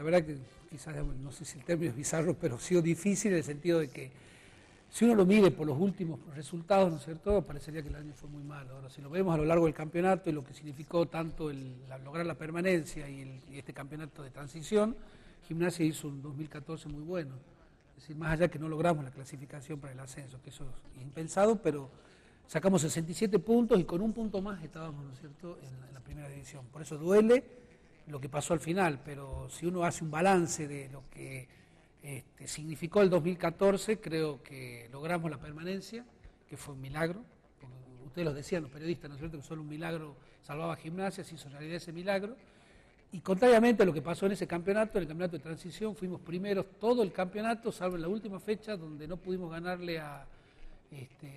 la verdad que quizás, no sé si el término es bizarro, pero ha sido difícil en el sentido de que si uno lo mide por los últimos resultados, ¿no es cierto?, parecería que el año fue muy malo. Ahora, si lo vemos a lo largo del campeonato y lo que significó tanto lograr la permanencia y este campeonato de transición, Gimnasia hizo un 2014 muy bueno. Es decir, más allá que no logramos la clasificación para el ascenso, que eso es impensado, pero sacamos 67 puntos y con un punto más estábamos, ¿no es cierto?, en la primera división. Por eso duele lo que pasó al final, pero si uno hace un balance de lo que significó el 2014, creo que logramos la permanencia, que fue un milagro. Ustedes lo decían, los periodistas, ¿no es cierto?, que solo un milagro salvaba a Gimnasia, se hizo realidad ese milagro. Y contrariamente a lo que pasó en ese campeonato, en el campeonato de transición, fuimos primeros todo el campeonato, salvo en la última fecha, donde no pudimos ganarle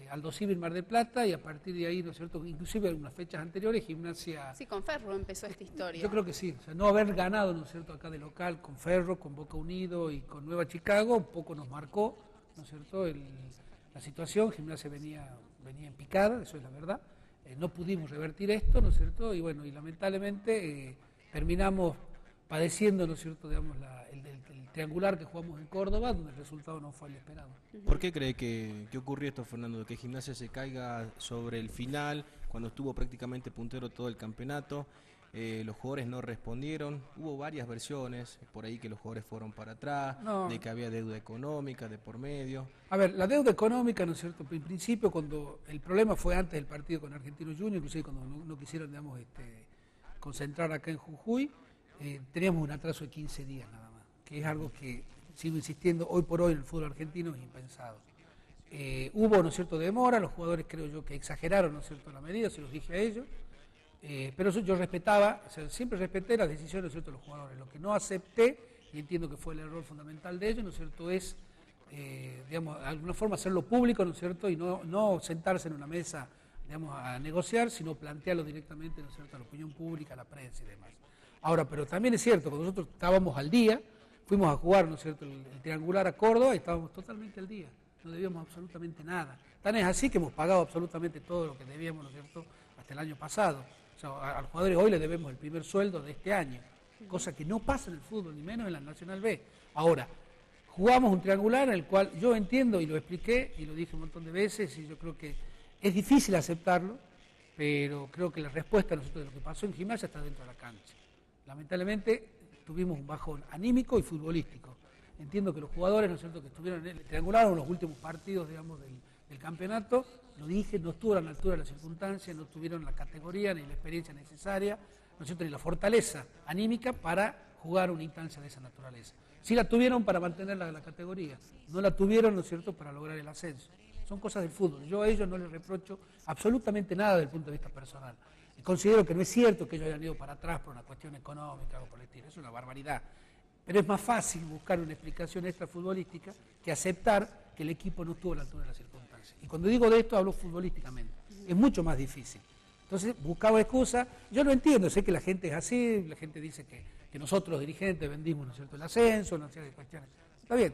Aldo Civi en Mar del Plata, y a partir de ahí, ¿no es cierto?, inclusive en unas fechas anteriores, Gimnasia... Sí, con Ferro empezó esta historia. Yo creo que sí, o sea, no haber ganado, ¿no es cierto?, acá de local, con Ferro, con Boca Unido y con Nueva Chicago, un poco nos marcó, ¿no es cierto?, la situación. Gimnasia venía en picada, eso es la verdad. No pudimos revertir esto, ¿no es cierto?, y bueno, y lamentablemente terminamos padeciendo, ¿no es cierto?, digamos, el triangular que jugamos en Córdoba, donde el resultado no fue el esperado. ¿Por qué cree que ocurrió esto, Fernando, de que Gimnasia se caiga sobre el final, cuando estuvo prácticamente puntero todo el campeonato? Los jugadores no respondieron, hubo varias versiones, por ahí que los jugadores fueron para atrás, de que había deuda económica de por medio. A ver, la deuda económica, ¿no es cierto?, en principio, cuando el problema fue antes del partido con Argentinos Juniors, inclusive cuando no quisieron, digamos, concentrar acá en Jujuy, teníamos un atraso de 15 días nada más, que es algo que, sigo insistiendo, hoy por hoy en el fútbol argentino es impensado. Hubo, ¿no es cierto?, demora, los jugadores creo yo que exageraron, ¿no es cierto?, la medida, se los dije a ellos, pero eso yo respetaba, o sea, siempre respeté las decisiones, ¿no es cierto?, de los jugadores. Lo que no acepté, y entiendo que fue el error fundamental de ellos, ¿no es cierto?, es, digamos, de alguna forma hacerlo público, ¿no es cierto?, y no sentarse en una mesa, digamos, a negociar, sino plantearlo directamente, ¿no es cierto?, a la opinión pública, a la prensa y demás. Ahora, pero también es cierto, cuando nosotros estábamos al día, fuimos a jugar, ¿no es cierto?, el triangular a Córdoba, y estábamos totalmente al día, no debíamos absolutamente nada. Tan es así que hemos pagado absolutamente todo lo que debíamos, ¿no es cierto?, hasta el año pasado. O sea, a los jugadores hoy les debemos el primer sueldo de este año, cosa que no pasa en el fútbol, ni menos en la Nacional B. Ahora, jugamos un triangular en el cual yo entiendo, y lo expliqué, y lo dije un montón de veces, y yo creo que es difícil aceptarlo, pero creo que la respuesta, ¿no es cierto?, de lo que pasó en Gimnasia está dentro de la cancha. Lamentablemente tuvimos un bajón anímico y futbolístico. Entiendo que los jugadores, ¿no es cierto?, que estuvieron en el triangular en los últimos partidos, digamos, del campeonato, lo dije, no estuvo a la altura de las circunstancias, no tuvieron la categoría ni la experiencia necesaria, ¿no es cierto?, ni la fortaleza anímica para jugar una instancia de esa naturaleza. Sí la tuvieron para mantener la categoría, no la tuvieron, ¿no es cierto?, para lograr el ascenso. Son cosas del fútbol. Yo a ellos no les reprocho absolutamente nada desde el punto de vista personal. Considero que no es cierto que ellos hayan ido para atrás por una cuestión económica o por el estilo, es una barbaridad. Pero es más fácil buscar una explicación extrafutbolística que aceptar que el equipo no estuvo a la altura de las circunstancias. Y cuando digo de esto hablo futbolísticamente, es mucho más difícil. Entonces buscaba excusas, yo lo entiendo, sé que la gente es así, la gente dice que nosotros los dirigentes vendimos, ¿no es cierto?, el ascenso, no sé, de cuestiones. Está bien.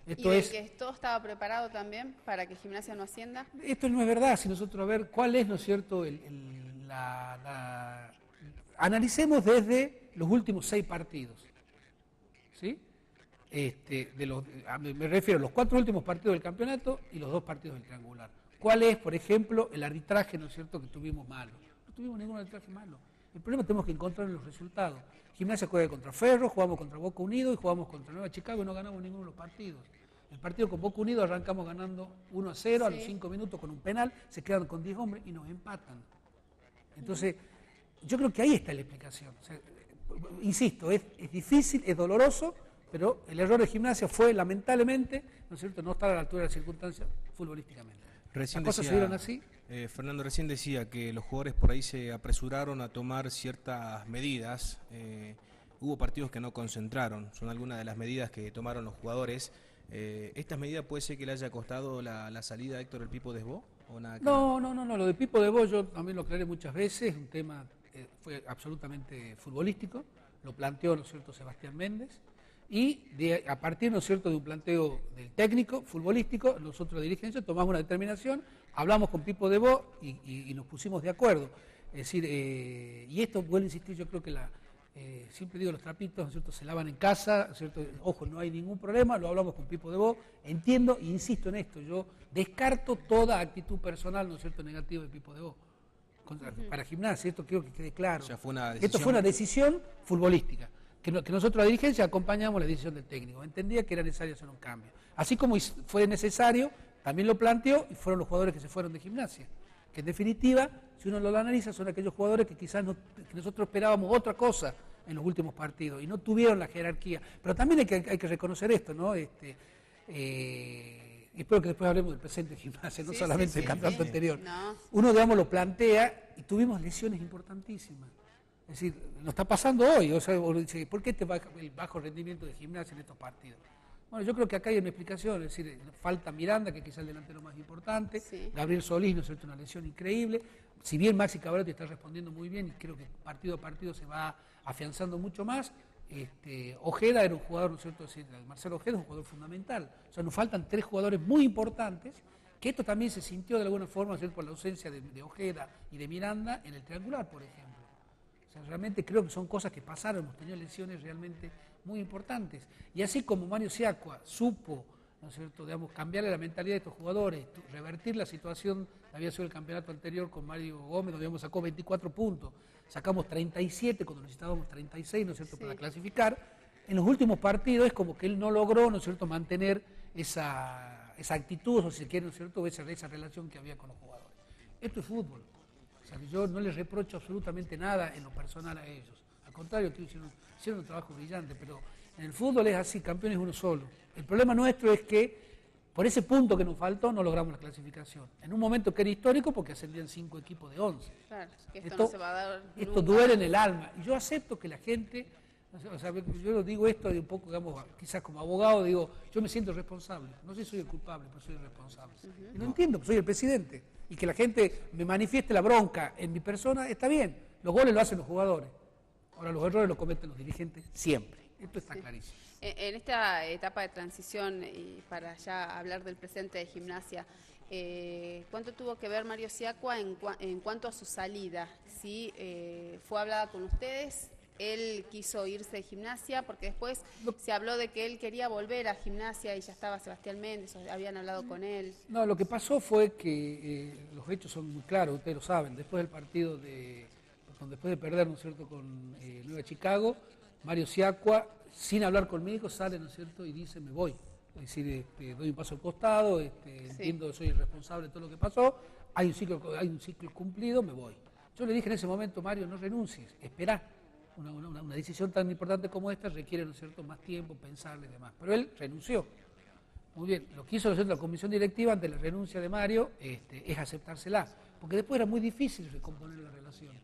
Esto ¿Y que todo estaba preparado también para que Gimnasia no ascienda? Esto no es verdad, si nosotros a ver cuál es, ¿no es cierto?, analicemos desde los últimos 6 partidos, ¿sí? Me refiero a los 4 últimos partidos del campeonato y los 2 partidos del triangular. ¿Cuál es, por ejemplo, el arbitraje, ¿no es cierto?, que tuvimos malo? No tuvimos ningún arbitraje malo. El problema tenemos que encontrar en los resultados. Gimnasia juega contra Ferro, jugamos contra Boca Unido y jugamos contra Nueva Chicago y no ganamos ninguno de los partidos. El partido con Boca Unido arrancamos ganando 1-0 a los 5 minutos con un penal, se quedan con 10 hombres y nos empatan. Entonces, yo creo que ahí está la explicación. O sea, insisto, es difícil, es doloroso, pero el error de Gimnasia fue, lamentablemente, ¿no es cierto?, no estar a la altura de las circunstancias futbolísticamente. Recién Las cosas decía, se dieron así. Fernando recién decía que los jugadores por ahí se apresuraron a tomar ciertas medidas. Hubo partidos que no concentraron, son algunas de las medidas que tomaron los jugadores. ¿Estas medidas puede ser que le haya costado la salida a Héctor el Pipo Desbó? ¿O nada que no, lo de Pipo Desbó yo también lo aclaré muchas veces, un tema fue absolutamente futbolístico, lo planteó, ¿no es cierto?, Sebastián Méndez, y a partir, ¿no es cierto?, de un planteo del técnico futbolístico, nosotros de dirigencia tomamos una determinación, hablamos con Pipo Desbó y nos pusimos de acuerdo. Es decir, y esto vuelvo a insistir, yo creo que siempre digo, los trapitos, ¿no es cierto?, se lavan en casa, ¿no es cierto? Ojo, no hay ningún problema, lo hablamos con Pipo Debó, entiendo e insisto en esto, yo descarto toda actitud personal, ¿no es cierto?, negativa de Pipo Debó para Gimnasia, esto quiero que quede claro. O sea, fue una esto fue una decisión futbolística, que nosotros la dirigencia acompañamos la decisión del técnico, entendía que era necesario hacer un cambio. Así como fue necesario, también lo planteó y fueron los jugadores que se fueron de Gimnasia, que en definitiva, si uno lo analiza, son aquellos jugadores que quizás que nosotros esperábamos otra cosa en los últimos partidos y no tuvieron la jerarquía. Pero también hay que reconocer esto, ¿no? Espero que después hablemos del presente de Gimnasia, no solamente del campeonato anterior. No. Uno, digamos, lo plantea y tuvimos lesiones importantísimas. Es decir, nos está pasando hoy. O sea, uno dice, ¿por qué el bajo rendimiento de Gimnasia en estos partidos? Bueno, yo creo que acá hay una explicación, es decir, falta Miranda, que quizás es el delantero más importante, Gabriel Solís, ¿no es cierto?, una lesión increíble. Si bien Maxi Cabarotti está respondiendo muy bien y creo que partido a partido se va afianzando mucho más, Ojeda era un jugador, ¿no es cierto?, Marcelo Ojeda es un jugador fundamental. O sea, nos faltan 3 jugadores muy importantes, que esto también se sintió de alguna forma, ¿no es cierto?, por la ausencia de Ojeda y de Miranda en el triangular, por ejemplo. O sea, realmente creo que son cosas que pasaron, hemos tenido lesiones realmente muy importantes. Y así como Mario Siacua supo, ¿no es cierto?, digamos, cambiarle la mentalidad de estos jugadores, revertir la situación que había sido el campeonato anterior con Mario Gómez, donde habíamos sacado 24 puntos, sacamos 37 cuando necesitábamos 36, ¿no es cierto?, para clasificar. En los últimos partidos es como que él no logró, ¿no es cierto?, mantener esa actitud, o si se quiere, ¿no es cierto?, esa relación que había con los jugadores. Esto es fútbol. O sea, yo no les reprocho absolutamente nada en lo personal a ellos. Al contrario, que hicieron un trabajo brillante, pero en el fútbol es así, campeón es uno solo. El problema nuestro es que por ese punto que nos faltó no logramos la clasificación. En un momento que era histórico porque ascendían 5 equipos de 11. Claro, que esto no se va a dar esto nunca. duele en el alma. Y yo acepto que la gente, o sea, yo lo digo esto de un poco, digamos, quizás como abogado, digo, yo me siento responsable. No sé si soy el culpable, pero soy el responsable. Y no entiendo, soy el presidente. Y que la gente me manifieste la bronca en mi persona, está bien. Los goles lo hacen los jugadores. Ahora los errores los cometen los dirigentes siempre. Esto está clarísimo. En esta etapa de transición, y para ya hablar del presente de Gimnasia, ¿cuánto tuvo que ver Mario Siacua en cuanto a su salida? ¿Sí, fue hablada con ustedes? ¿Él quiso irse de Gimnasia? Porque después se habló de que él quería volver a Gimnasia y ya estaba Sebastián Méndez, habían hablado con él. No, lo que pasó fue que los hechos son muy claros, ustedes lo saben. Después del partido después de perder, ¿no es cierto?, con Nueva Chicago, Mario Siacua, sin hablar conmigo, sale, ¿no es cierto?, y dice, me voy. Es decir, doy un paso al costado, entiendo que soy el responsable de todo lo que pasó, hay un ciclo cumplido, me voy. Yo le dije en ese momento, Mario, no renuncies, esperá. Una decisión tan importante como esta requiere, ¿no es cierto?, más tiempo, pensarle y demás. Pero él renunció. Muy bien, lo que hizo, ¿no es cierto?, la comisión directiva ante la renuncia de Mario es aceptársela, porque después era muy difícil recomponer la relación,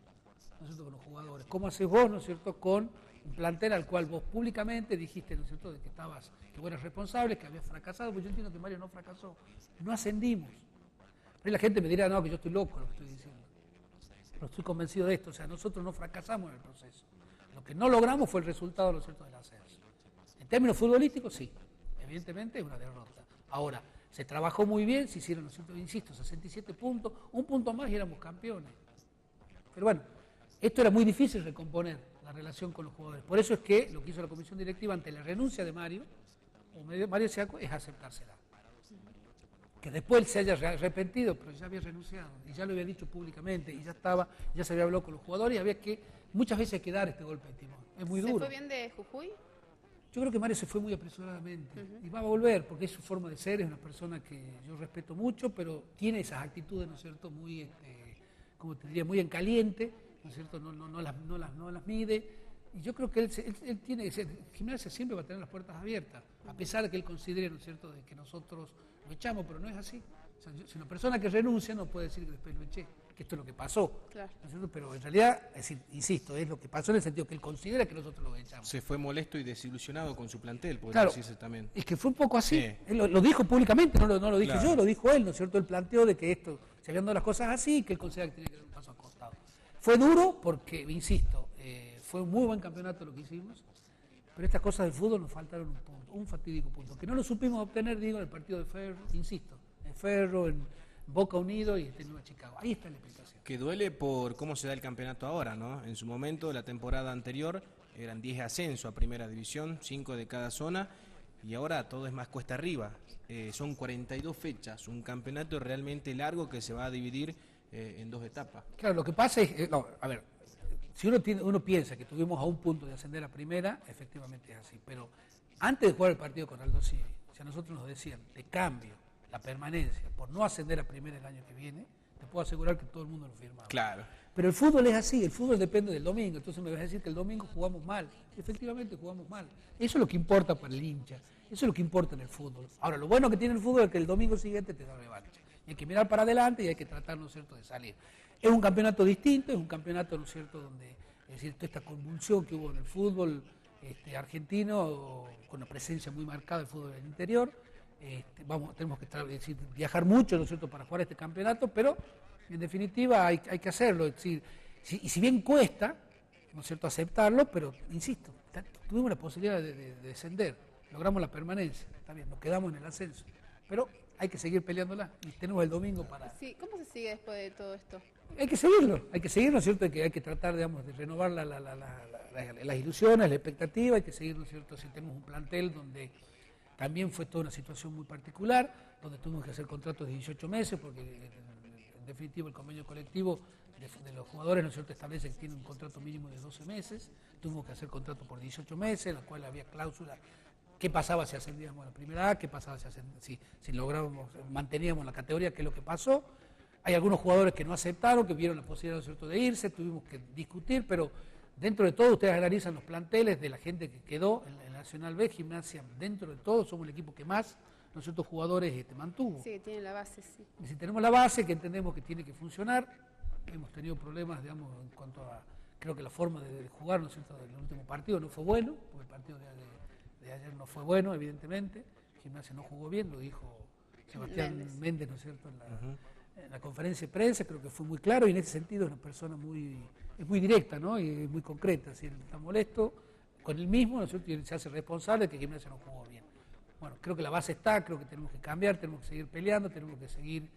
¿no es cierto?, con los jugadores. ¿Cómo haces vos, ¿no es cierto?, con un plantel al cual vos públicamente dijiste, ¿no es cierto?, de que vos eras responsable, que habías fracasado? Pues yo entiendo que Mario no fracasó, no ascendimos. Pero la gente me dirá, no, que yo estoy loco lo que estoy diciendo. Pero estoy convencido de esto, o sea, nosotros no fracasamos en el proceso. Lo que no logramos fue el resultado, ¿no es cierto?, del ascenso. En términos futbolísticos, sí, evidentemente es una derrota. Ahora, se trabajó muy bien, se hicieron, ¿no es cierto?, insisto, 67 puntos, un punto más y éramos campeones. Pero bueno, esto era muy difícil recomponer la relación con los jugadores. Por eso es que lo que hizo la comisión directiva ante la renuncia de Mario Siacua, es aceptársela. Que después él se haya arrepentido, pero ya había renunciado, y ya lo había dicho públicamente, y ya se había hablado con los jugadores, y había que muchas veces hay que dar este golpe de timón. Es muy duro. ¿Se fue bien de Jujuy? Yo creo que Mario se fue muy apresuradamente, y va a volver, porque es su forma de ser, es una persona que yo respeto mucho, pero tiene esas actitudes, ¿no es cierto?, muy, como te diría, muy en caliente, ¿no es cierto?, no las mide. Y yo creo que él tiene, Gimnasia siempre va a tener las puertas abiertas, a pesar de que él considere, ¿no es cierto?, de que nosotros lo echamos, pero no es así. O sea, si una persona que renuncia no puede decir que después lo eché, que esto es lo que pasó. Claro. ¿No es cierto? Pero en realidad, es decir, insisto, es lo que pasó en el sentido que él considera que nosotros lo echamos. Se fue molesto y desilusionado con su plantel, podría Claro, decirse también. es que fue un poco así. Sí. Él lo dijo públicamente, no lo dije Claro. yo, lo dijo él, ¿no es cierto? Él planteó de que esto, se habían dado las cosas así, que él considera que tiene que dar un paso al costado. Fue duro porque, insisto, fue un muy buen campeonato lo que hicimos, pero estas cosas del fútbol nos faltaron un punto, un fatídico punto, que no lo supimos obtener, digo, en el partido de Ferro, insisto, en Ferro, en Boca Unido y en Nueva Chicago. Ahí está la explicación. Que duele por cómo se da el campeonato ahora, ¿no? En su momento, la temporada anterior, eran 10 ascensos a primera división, 5 de cada zona, y ahora todo es más cuesta arriba. Son 42 fechas, un campeonato realmente largo que se va a dividir en 2 etapas. Claro, lo que pasa es, no, a ver, si uno piensa que estuvimos a un punto de ascender a primera, efectivamente es así, pero antes de jugar el partido con Aldo Civi, si a nosotros nos decían de cambio la permanencia por no ascender a primera el año que viene, te puedo asegurar que todo el mundo lo firmaba. Claro. Pero el fútbol es así, el fútbol depende del domingo, entonces me vas a decir que el domingo jugamos mal. Efectivamente jugamos mal. Eso es lo que importa para el hincha, eso es lo que importa en el fútbol. Ahora, lo bueno que tiene el fútbol es que el domingo siguiente te da revancha. Y hay que mirar para adelante y hay que tratar, ¿no es cierto?, de salir. Es un campeonato distinto, es un campeonato, ¿no es cierto?, donde, es decir, toda esta convulsión que hubo en el fútbol argentino, con la presencia muy marcada del fútbol del interior, tenemos que viajar mucho, ¿no es cierto?, para jugar este campeonato, pero en definitiva hay que hacerlo. Es decir, y si bien cuesta, ¿no es cierto?, aceptarlo, pero insisto, tuvimos la posibilidad de descender, logramos la permanencia, está bien, nos quedamos en el ascenso, pero hay que seguir peleándola y tenemos el domingo para... Sí, ¿cómo se sigue después de todo esto? Hay que seguirlo, ¿no es cierto?, hay que tratar, digamos, de renovar las ilusiones, la expectativa, hay que seguir, ¿no es cierto?, si tenemos un plantel donde también fue toda una situación muy particular, donde tuvimos que hacer contratos de 18 meses, porque en definitiva el convenio colectivo de los jugadores, ¿no es cierto?, establece que tienen un contrato mínimo de 12 meses, tuvimos que hacer contratos por 18 meses, en los cuales había cláusulas. ¿Qué pasaba si ascendíamos a la primera A? ¿Qué pasaba si lográbamos, manteníamos la categoría? ¿Qué es lo que pasó? Hay algunos jugadores que no aceptaron, que vieron la posibilidad, ¿no es cierto?, de irse, tuvimos que discutir, pero dentro de todo ustedes analizan los planteles de la gente que quedó en la Nacional B, Gimnasia, dentro de todo somos el equipo que más, ¿no es cierto?, jugadores mantuvo. Sí, tiene la base, sí. Y si tenemos la base, que entendemos que tiene que funcionar, hemos tenido problemas, digamos, en cuanto a, creo que la forma de jugar, ¿no es cierto?, del último partido no fue bueno, porque el partido de ayer no fue bueno, evidentemente. Gimnasia no jugó bien, lo dijo Sebastián Méndez, ¿no es cierto?, en la conferencia de prensa, creo que fue muy claro, y en ese sentido es una persona muy directa, ¿no?, y muy concreta. Si él está molesto con él mismo, ¿no es cierto?, y él se hace responsable de que Gimnasia no jugó bien. Bueno, creo que la base está, creo que tenemos que cambiar, tenemos que seguir peleando, tenemos que seguir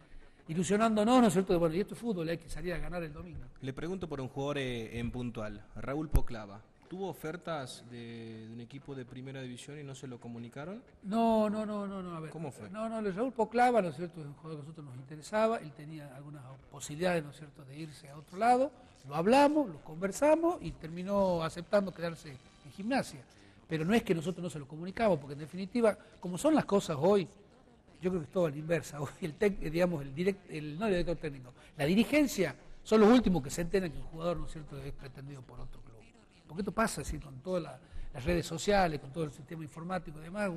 ilusionándonos, ¿no es cierto?, de, bueno, y esto es fútbol, hay que salir a ganar el domingo. Le pregunto por un jugador en puntual, Raúl Poclava. ¿Tuvo ofertas de un equipo de primera división y no se lo comunicaron? No, a ver. ¿Cómo fue? No, el Raúl Poclava, ¿no es cierto?, es un jugador que a nosotros nos interesaba, él tenía algunas posibilidades, ¿no es cierto?, de irse a otro lado, lo hablamos, lo conversamos y terminó aceptando quedarse en Gimnasia. Pero no es que nosotros no se lo comunicamos, porque en definitiva, como son las cosas hoy, yo creo que es todo a la inversa. Hoy el director técnico, la dirigencia son los últimos que se enteran que un jugador, ¿no es cierto?, es pretendido por otro club. Porque esto pasa así con todas las redes sociales, con todo el sistema informático y demás,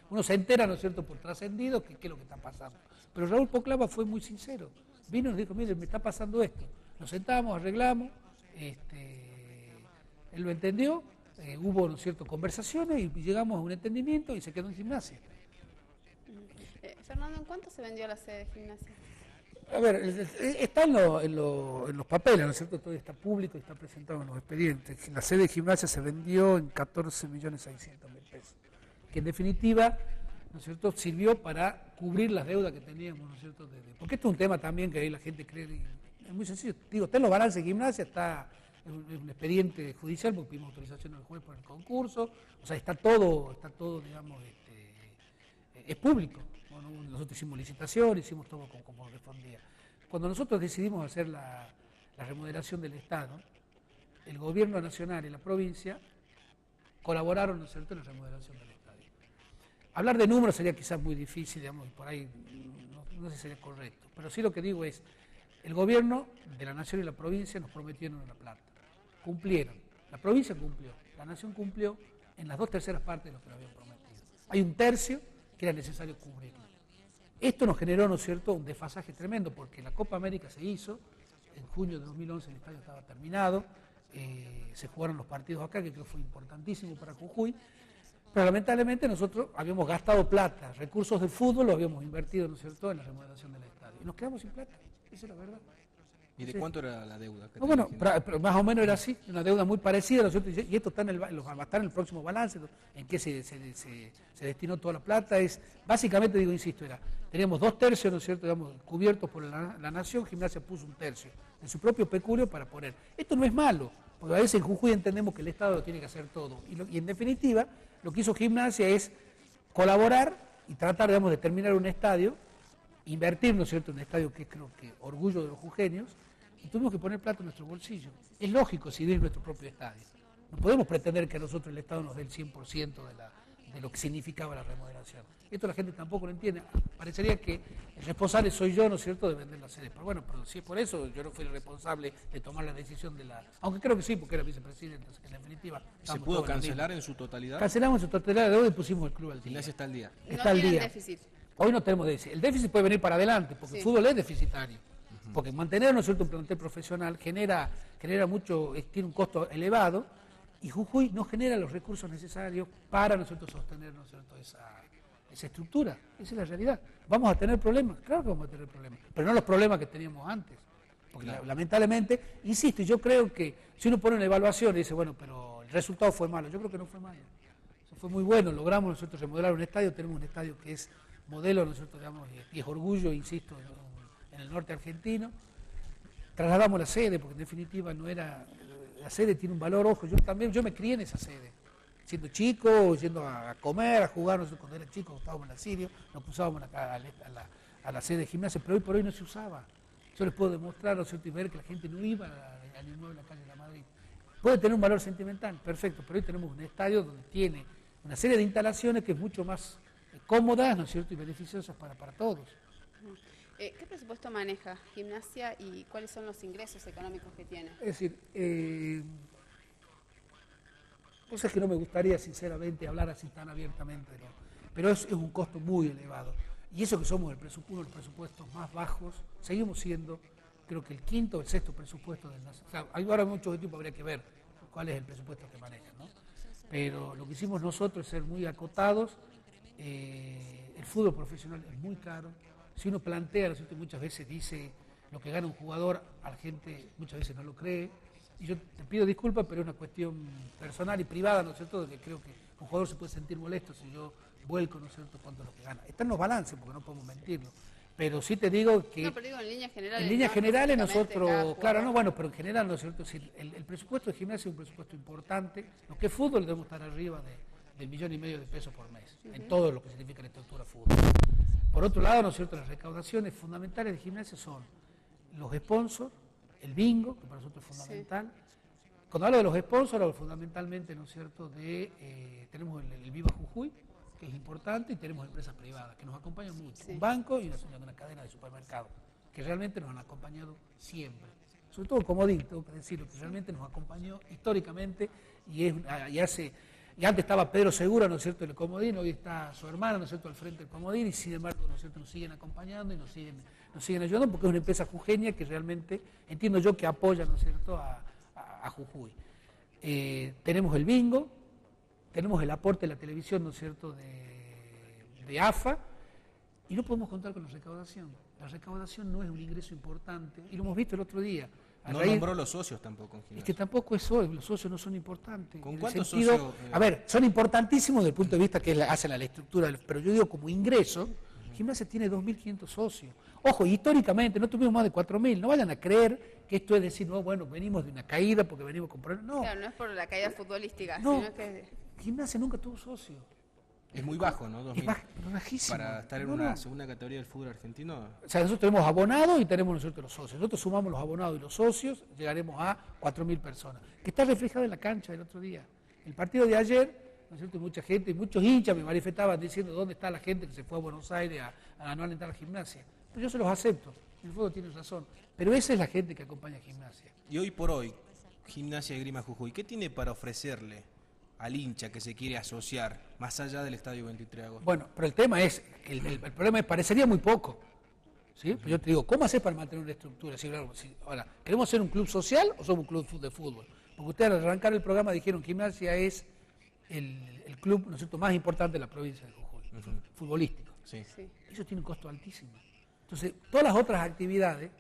uno se entera, ¿no es cierto?, por trascendido qué es lo que está pasando. Pero Raúl Poclava fue muy sincero, vino y nos dijo, mire, me está pasando esto. Nos sentamos, arreglamos, él lo entendió, hubo, ¿no es cierto?, conversaciones y llegamos a un entendimiento y se quedó en Gimnasia. Fernando, ¿en cuánto se vendió la sede de Gimnasia? A ver, está en los papeles, ¿no es cierto?, todo está público y está presentado en los expedientes. La sede de Gimnasia se vendió en 14.600.000 pesos, que en definitiva, ¿no es cierto?, sirvió para cubrir las deudas que teníamos, ¿no es cierto?, porque esto es un tema también que ahí la gente cree, es muy sencillo, digo, está en los balances de Gimnasia, está en un expediente judicial, porque pedimos autorización al juez por el concurso, o sea, está todo, digamos, es público. Bueno, nosotros hicimos licitación, hicimos todo como respondía. Cuando nosotros decidimos hacer la remodelación del Estado, el gobierno nacional y la provincia colaboraron, ¿no es cierto?, en la remodelación del estadio. Hablar de números sería quizás muy difícil, digamos, y por ahí no sé si sería correcto, pero sí lo que digo es, el gobierno de la nación y la provincia nos prometieron una plata, cumplieron, la provincia cumplió, la nación cumplió en las 2/3 partes de lo que nos habían prometido. Hay un tercio que era necesario cubrirlo. Esto nos generó, ¿no es cierto?, un desfasaje tremendo, porque la Copa América se hizo, en junio de 2011 el estadio estaba terminado, se jugaron los partidos acá, que creo que fue importantísimo para Jujuy, pero lamentablemente nosotros habíamos gastado plata, recursos del fútbol, lo habíamos invertido, ¿no es cierto?, en la remodelación del estadio, y nos quedamos sin plata, esa es la verdad. ¿Y de cuánto era la deuda? No, bueno, pero más o menos era así, una deuda muy parecida, ¿no es cierto? Y esto está va a estar en el próximo balance, en qué se destinó toda la plata. Básicamente, digo, insisto, teníamos 2/3, ¿no es cierto?, digamos, cubiertos por la nación. Gimnasia puso 1/3 de su propio peculio para poner. Esto no es malo, porque a veces en Jujuy entendemos que el Estado lo tiene que hacer todo. Y en definitiva, lo que hizo Gimnasia es colaborar y tratar, digamos, de terminar un estadio, invertir, ¿no es cierto?, un estadio que es, creo que, orgullo de los jujeños, y tuvimos que poner plata en nuestro bolsillo. Es lógico si es nuestro propio estadio. No podemos pretender que a nosotros el Estado nos dé el 100% de lo que significaba la remodelación. Esto la gente tampoco lo entiende. Parecería que el responsable soy yo, ¿no es cierto?, de vender la sede. Pero bueno, pero si es por eso, yo no fui el responsable de tomar la decisión aunque creo que sí, porque era vicepresidente, así que en definitiva... ¿Se pudo cancelar en su totalidad? Cancelamos en su totalidad de deuda y pusimos el club al día. Gimnasia está al día. Está al día. Déficit. Hoy no tenemos déficit. El déficit puede venir para adelante, porque el fútbol es deficitario. Porque mantener, ¿no es cierto?, un plantel profesional genera mucho, tiene un costo elevado, y Jujuy no genera los recursos necesarios para nosotros sostener, ¿no es cierto?, esa estructura. Esa es la realidad. ¿Vamos a tener problemas? Claro que vamos a tener problemas, pero no los problemas que teníamos antes. Porque lamentablemente, insisto, yo creo que si uno pone una evaluación y dice, bueno, pero el resultado fue malo, yo creo que no fue malo. Eso fue muy bueno, logramos nosotros remodelar un estadio, tenemos un estadio que es modelo, nosotros digamos, y es orgullo, insisto, en el norte argentino. Trasladamos la sede, porque en definitiva no era, la sede tiene un valor, ojo, yo me crié en esa sede, siendo chico, yendo a comer, a jugar, nosotros cuando era chico estábamos en la Sirio, nos cruzábamos a la sede de Gimnasia, pero hoy por hoy no se usaba. Yo les puedo demostrar, ¿no es cierto?, y ver que la gente no iba al inmueble en la calle de la Madrid. Puede tener un valor sentimental, perfecto, pero hoy tenemos un estadio donde tiene una serie de instalaciones que es mucho más cómodas, ¿no es cierto?, y beneficiosas para todos. ¿Qué presupuesto maneja Gimnasia y cuáles son los ingresos económicos que tiene? Es decir, cosas que no me gustaría sinceramente hablar así tan abiertamente, ¿no? Pero es un costo muy elevado. Y eso que somos uno de los presupuestos más bajos, seguimos siendo, creo que el quinto o el sexto presupuesto del Nacional. O sea, hay ahora muchos equipos, habría que ver cuál es el presupuesto que manejan, ¿no? Pero lo que hicimos nosotros es ser muy acotados. El fútbol profesional es muy caro. Si uno plantea, ¿no es cierto?, muchas veces dice lo que gana un jugador, a la gente muchas veces no lo cree. Y yo te pido disculpas, pero es una cuestión personal y privada, ¿no es cierto?, de que creo que un jugador se puede sentir molesto si yo vuelco, ¿no es cierto?, cuánto es lo que gana. Están los balances, porque no podemos mentirlo. Pero sí te digo que... No, pero digo en líneas generales. En líneas generales nosotros, claro, no, bueno, pero en general, ¿no es cierto?, si el presupuesto de Gimnasia es un presupuesto importante. Lo que es fútbol debemos estar arriba del 1,5 millones de pesos por mes, en todo lo que significa la estructura fútbol. Por otro lado, ¿no es cierto?, las recaudaciones fundamentales de Gimnasia son los sponsors, el bingo, que para nosotros es fundamental. Cuando hablo de los sponsors, hablo fundamentalmente, ¿no es cierto?, tenemos el Viva Jujuy, que es importante, y tenemos empresas privadas que nos acompañan mucho. Un banco y una cadena de supermercados, que realmente nos han acompañado siempre. Sobre todo Comodín, tengo que decirlo, que realmente nos acompañó históricamente y antes estaba Pedro Segura, ¿no es cierto?, el Comodín, hoy está su hermana, ¿no es cierto?, al frente del Comodín, y sin embargo, ¿no es cierto?, nos siguen acompañando y nos siguen ayudando, porque es una empresa jujeña que realmente, entiendo yo, que apoya, ¿no es cierto?, a Jujuy. Tenemos el bingo, tenemos el aporte de la televisión, ¿no es cierto?, de AFA, y no podemos contar con la recaudación. La recaudación no es un ingreso importante, y lo hemos visto el otro día. No nombró los socios tampoco en Gimnasia. Es que tampoco es hoy, los socios no son importantes. ¿Con cuántos socios? A ver, son importantísimos desde el punto de vista que hacen la estructura, pero yo digo como ingreso, Gimnasia tiene 2.500 socios. Ojo, históricamente no tuvimos más de 4.000, no vayan a creer que esto es decir, no, bueno, venimos de una caída porque venimos con problemas. No. Claro, no es por la caída futbolística, no, sino que... Gimnasia nunca tuvo socios. Es muy bajo, ¿no? 2000. Es bajísimo. Para estar en una segunda categoría del fútbol argentino. O sea, nosotros tenemos abonados y tenemos nosotros los socios. Nosotros sumamos los abonados y los socios, llegaremos a 4.000 personas. Que está reflejado en la cancha del otro día. El partido de ayer, ¿no es cierto?, mucha gente, muchos hinchas me manifestaban diciendo dónde está la gente que se fue a Buenos Aires a no alentar a Gimnasia. Pero yo se los acepto. El fútbol tiene razón. Pero esa es la gente que acompaña a Gimnasia. Y hoy por hoy, Gimnasia de Grima Jujuy, ¿qué tiene para ofrecerle al hincha que se quiere asociar, más allá del Estadio 23 de agosto? Bueno, pero el tema es, el problema es, parecería muy poco, ¿sí? Pero yo te digo, ¿cómo hacer para mantener una estructura? Ahora, ¿queremos ser un club social o somos un club de fútbol? Porque ustedes al arrancar el programa dijeron que Gimnasia es el club, ¿no es cierto?, más importante de la provincia de Jujuy, futbolístico. Sí. Eso tiene un costo altísimo. Entonces, todas las otras actividades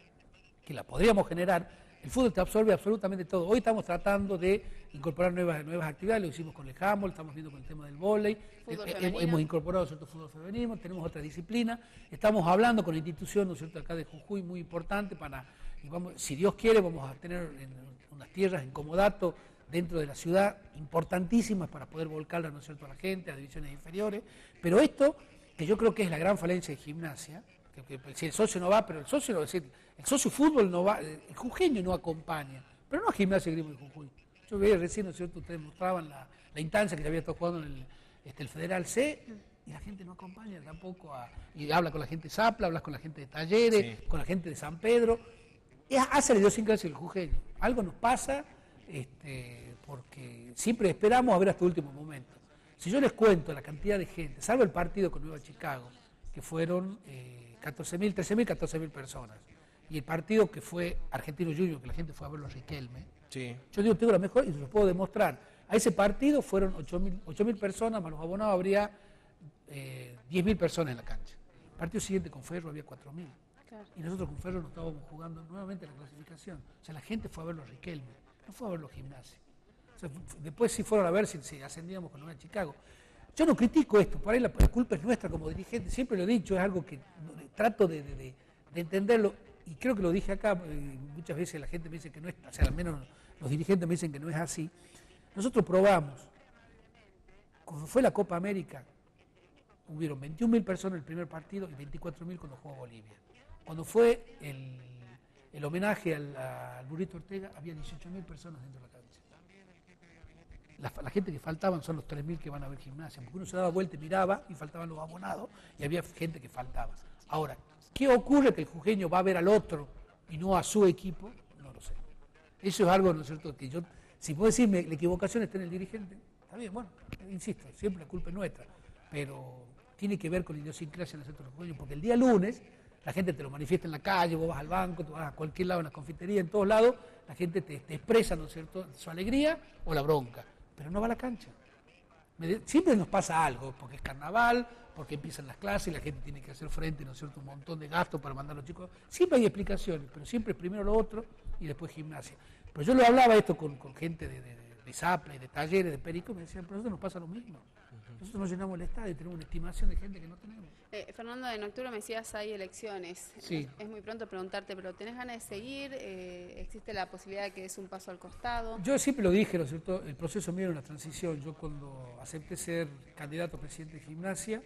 que la podríamos generar, el fútbol te absorbe absolutamente todo. Hoy estamos tratando de incorporar nuevas actividades, lo hicimos con el handball, estamos viendo con el tema del vóley, hemos incorporado cierto fútbol femenino, tenemos otra disciplina, estamos hablando con la institución, ¿no es cierto?, acá de Jujuy, muy importante para, y vamos, si Dios quiere, vamos a tener unas tierras en comodato dentro de la ciudad, importantísimas para poder volcarlas, ¿no es cierto?, a la gente, a divisiones inferiores, pero esto, que yo creo que es la gran falencia de Gimnasia, que si el socio no va, pero el socio, es decir, el socio fútbol no va, el jujeño no acompaña, pero no a Gimnasia Grima de Jujuy. Yo veía recién, ¿no es cierto?, ustedes mostraban la instancia que ya había estado jugando en el Federal C, y la gente no acompaña tampoco, y habla con la gente de Zapla, hablas con la gente de Talleres, sí, con la gente de San Pedro, hace la idiosincrasia del jujeño. Algo nos pasa, porque siempre esperamos a ver hasta el último momento. Si yo les cuento la cantidad de gente, salvo el partido con Nueva Chicago, que fueron 14.000, 13.000, 14.000 personas, y el partido que fue Argentino Junior, que la gente fue a verlo a Riquelme, sí, yo digo, tengo la mejor y se los puedo demostrar. A ese partido fueron 8.000 personas, más los abonados habría 10.000 personas en la cancha. El partido siguiente con Ferro había 4.000. Claro. Y nosotros con Ferro nos estábamos jugando nuevamente la clasificación. O sea, la gente fue a verlo a Riquelme, no fue a verlo a Gimnasia. O sea, después sí fueron a ver si ascendíamos con Nueva Chicago. Yo no critico esto, por ahí la culpa es nuestra como dirigente, siempre lo he dicho, es algo que trato de entenderlo, y creo que lo dije acá, muchas veces la gente me dice que no es, o sea, al menos los dirigentes me dicen que no es así. Nosotros probamos, cuando fue la Copa América, hubieron 21.000 personas en el primer partido y 24.000 cuando jugó Bolivia. Cuando fue el homenaje al Burrito Ortega, había 18.000 personas dentro de la cancha. La gente que faltaban son los 3.000 que van a ver Gimnasia, porque uno se daba vuelta y miraba y faltaban los abonados y había gente que faltaba. Ahora, ¿qué ocurre que el jujeño va a ver al otro y no a su equipo? No lo sé. Eso es algo, ¿no es cierto?, que yo, si puedo decirme la equivocación está en el dirigente, está bien, bueno, insisto, siempre la culpa es nuestra, pero tiene que ver con la idiosincrasia en el centro del jujeño, porque el día lunes la gente te lo manifiesta en la calle, vos vas al banco, tú vas a cualquier lado, en la confitería, en todos lados, la gente te expresa, ¿no es cierto?, su alegría o la bronca, pero no va a la cancha. Siempre nos pasa algo, porque es carnaval, porque empiezan las clases, la gente tiene que hacer frente, ¿no es cierto?, un montón de gastos para mandar a los chicos. Siempre hay explicaciones, pero siempre primero lo otro y después Gimnasia. Pero yo lo hablaba esto con gente de Zapla y de Talleres, de Perico, me decían, pero a nosotros nos pasa lo mismo. Nosotros nos llenamos el estadio y tenemos una estimación de gente que no tenemos. Fernando, en octubre me decías hay elecciones. Sí. Es muy pronto preguntarte, pero ¿tenés ganas de seguir? ¿Existe la posibilidad de que des un paso al costado? Yo siempre lo dije, ¿no es cierto? El proceso mío era una transición. Yo cuando acepté ser candidato a presidente de Gimnasia,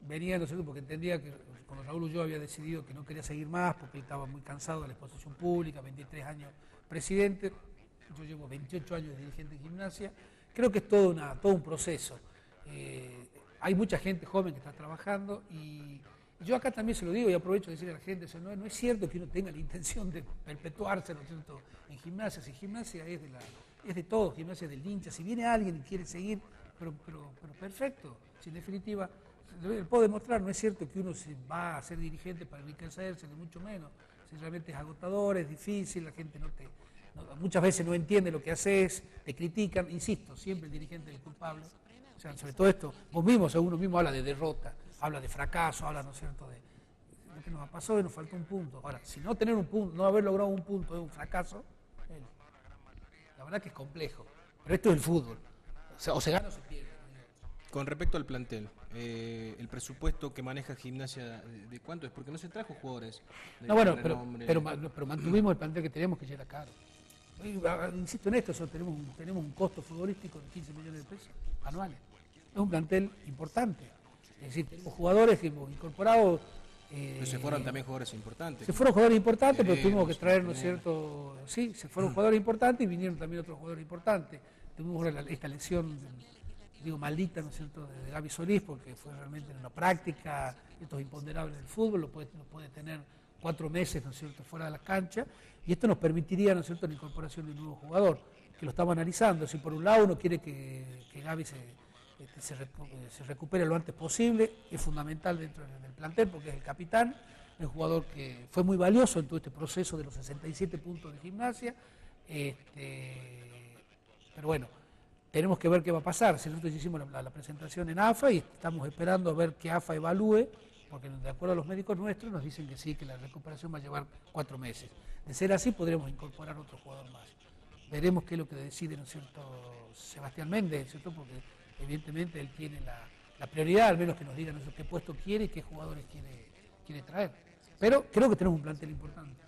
venía, ¿no es cierto?, porque entendía que cuando Raúl Ulloa había decidido que no quería seguir más, porque él estaba muy cansado de la exposición pública, 23 años presidente, yo llevo 28 años de dirigente en Gimnasia, creo que es todo un proceso. Hay mucha gente joven que está trabajando y yo acá también se lo digo y aprovecho de decirle a la gente, o sea, no es cierto que uno tenga la intención de perpetuarse, ¿no es cierto?, en Gimnasia. Si Gimnasia es de todos, Gimnasia es del hincha. Si viene alguien y quiere seguir, pero perfecto. Si en definitiva, puedo demostrar, no es cierto que uno se va a ser dirigente para enriquecerse, ni mucho menos. Si realmente es agotador, es difícil, la gente muchas veces no entiende lo que haces, te critican, insisto, siempre el dirigente es el culpable. O sea, sobre todo esto, uno mismo habla de derrota, habla de fracaso, habla, ¿no es cierto?, de lo que nos pasó y nos faltó un punto. Ahora, si no tener un punto, no haber logrado un punto es un fracaso, la verdad que es complejo. Pero esto es el fútbol. O se gana o se pierde. Con respecto al plantel, el presupuesto que maneja Gimnasia, ¿de cuánto es? Porque no se trajo jugadores. No, bueno, pero mantuvimos el plantel que teníamos, que ya era caro. Insisto en esto, tenemos un costo futbolístico de 15 millones de pesos anuales. Es un plantel importante. Es decir, tenemos jugadores que hemos incorporado. Pero se fueron también jugadores importantes. Se fueron jugadores importantes, pero tuvimos que traer, ¿no es cierto? Sí, se fueron jugadores importantes y vinieron también otros jugadores importantes. Tuvimos esta lesión, maldita, ¿no es cierto?, de Gaby Solís, porque fue realmente una práctica, estos imponderables del fútbol, lo puede tener 4 meses, ¿no es cierto?, fuera de la cancha, y esto nos permitiría, ¿no es cierto?, la incorporación de un nuevo jugador, que lo estamos analizando. Si por un lado uno quiere que Gaby se recupere lo antes posible, es fundamental dentro del plantel, porque es el capitán, es un jugador que fue muy valioso en todo este proceso de los 67 puntos de Gimnasia, pero bueno, tenemos que ver qué va a pasar. Si nosotros hicimos la presentación en AFA y estamos esperando a ver que AFA evalúe porque de acuerdo a los médicos nuestros nos dicen que sí, que la recuperación va a llevar 4 meses. De ser así, podremos incorporar otro jugador más. Veremos qué es lo que decide, ¿no es cierto?, Sebastián Méndez, ¿no es cierto?, porque evidentemente él tiene la prioridad, al menos que nos diga, ¿no?, qué puesto quiere y qué jugadores quiere traer. Pero creo que tenemos un plantel importante.